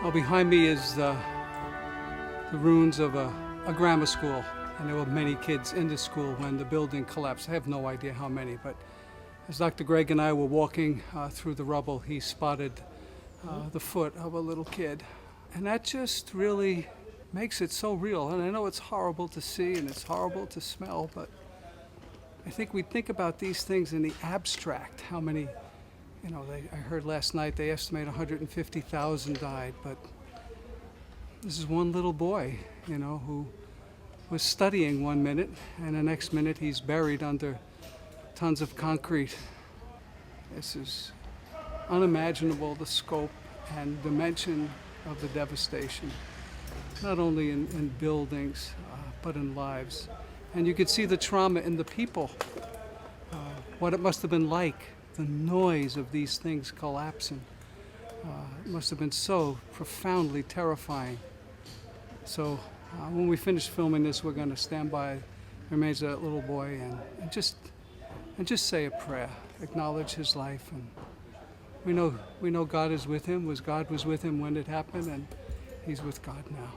Well, behind me is the ruins of a grammar school, and there were many kids in the school when the building collapsed. I have no idea how many, but as Dr. Greg and I were walking through the rubble, he spotted the foot of a little kid. And that just really makes it so real. And I know it's horrible to see and it's horrible to smell, but I think we think about these things in the abstract, how many. I heard last night they estimate 150,000 died, but this is one little boy, who was studying one minute, and the next minute he's buried under tons of concrete. This is unimaginable, the scope and dimension of the devastation, not only in buildings, but in lives. And you could see the trauma in the people, what it must have been like. The noise of these things collapsing it must have been so profoundly terrifying. So when we finish filming this, we're going to stand by the remains of that little boy and just say a prayer, acknowledge his life, and we know God is with him. God was with him when it happened, and he's with God now.